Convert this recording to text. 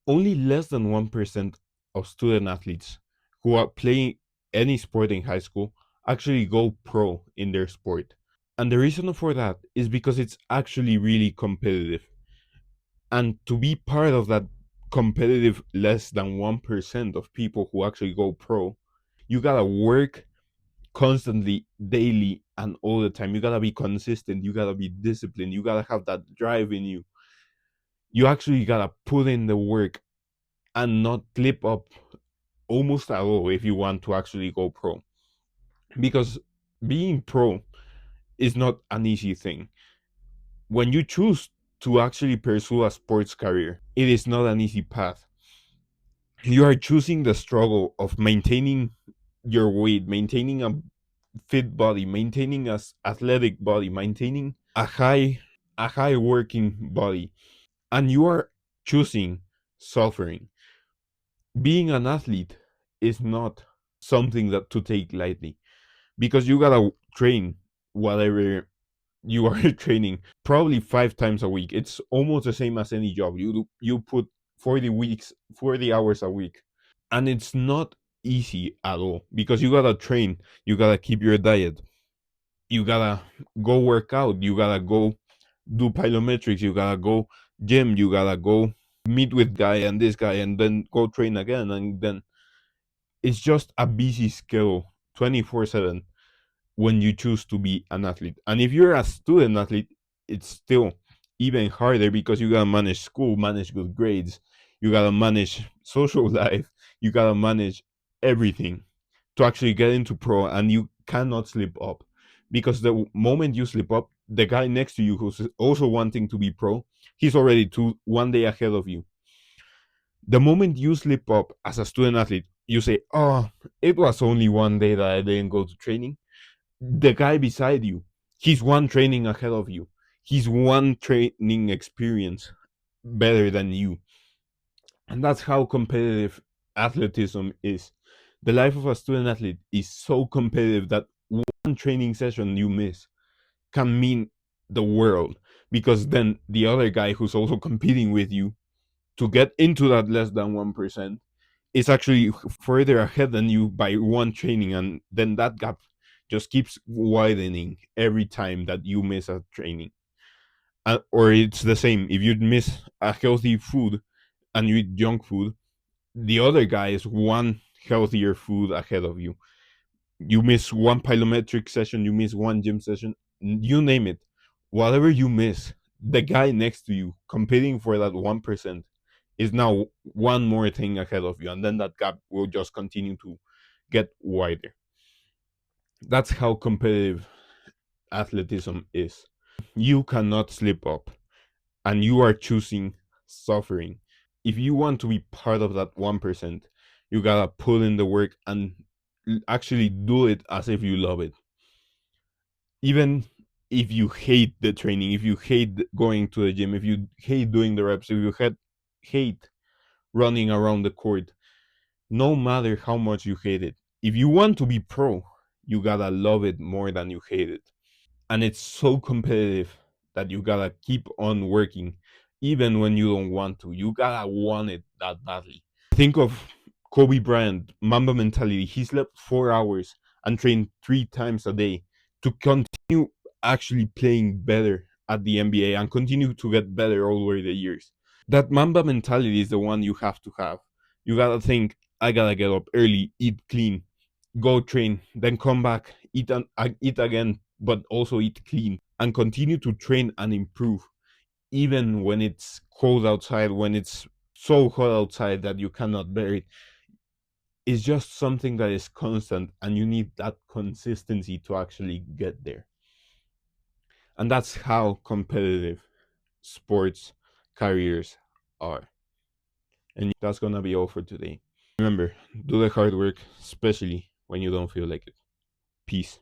Only less than 1% of student athletes who are playing any sport in high school actually go pro in their sport. And the reason for that is because it's actually really competitive. And to be part of that competitive less than 1% of people who actually go pro, you gotta work constantly, daily, and all the time. You gotta be consistent, you gotta be disciplined, you gotta have that drive in you. You actually gotta put in the work and not slip up almost at all if you want to actually go pro. Because being pro is not an easy thing. When you choose to actually pursue a sports career, it is not an easy path. You are choosing the struggle of maintaining your weight, maintaining a fit body, maintaining a athletic body, maintaining a high working body, and you are choosing suffering. Being an athlete is not something that to take lightly because you gotta train whatever you are training probably 5 times a week. It's almost the same as any job. You put 40 hours a week, and it's not easy at all because you gotta train, you gotta keep your diet, you gotta go work out, you gotta go do plyometrics, you gotta go gym, you gotta go meet with guy and this guy, and then go train again, and then it's just a busy schedule 24/7 when you choose to be an athlete. And if you're a student athlete, it's still even harder because you gotta manage school, manage good grades, you gotta manage social life, you gotta manage everything to actually get into pro, and you cannot slip up because the moment you slip up, the guy next to you who's also wanting to be pro, he's already 1 day ahead of you. The moment you slip up as a student athlete, you say, "Oh, it was only 1 day that I didn't go to training." The guy beside you, he's one training ahead of you. He's one training experience better than you. And that's how competitive athleticism is. The life of a student athlete is so competitive that one training session you miss can mean the world, because then the other guy who's also competing with you to get into that less than 1% is actually further ahead than you by one training, and then that gap just keeps widening every time that you miss a training. Or it's the same if you miss a healthy food and you eat junk food, the other guy is one healthier food ahead of you. You miss one plyometric session, you miss one gym session, you name it. Whatever you miss, the guy next to you competing for that 1% is now one more thing ahead of you, and then that gap will just continue to get wider. That's how competitive athleticism is. You cannot slip up, and you are choosing suffering. If you want to be part of that 1%, you gotta put in the work and actually do it as if you love it. Even if you hate the training, if you hate going to the gym, if you hate doing the reps, if you hate running around the court, no matter how much you hate it, if you want to be pro, you gotta love it more than you hate it. And it's so competitive that you gotta keep on working even when you don't want to. You gotta want it that badly. Think of Kobe Bryant, Mamba mentality. He slept 4 hours and trained 3 times a day to continue actually playing better at the NBA and continue to get better all over the years. That Mamba mentality is the one you have to have. You gotta think, I gotta get up early, eat clean, go train, then come back, eat again, but also eat clean, and continue to train and improve, even when it's cold outside, when it's so hot outside that you cannot bear it. It's just something that is constant, and you need that consistency to actually get there. And that's how competitive sports careers are. And that's gonna be all for today. Remember, do the hard work, especially when you don't feel like it. Peace.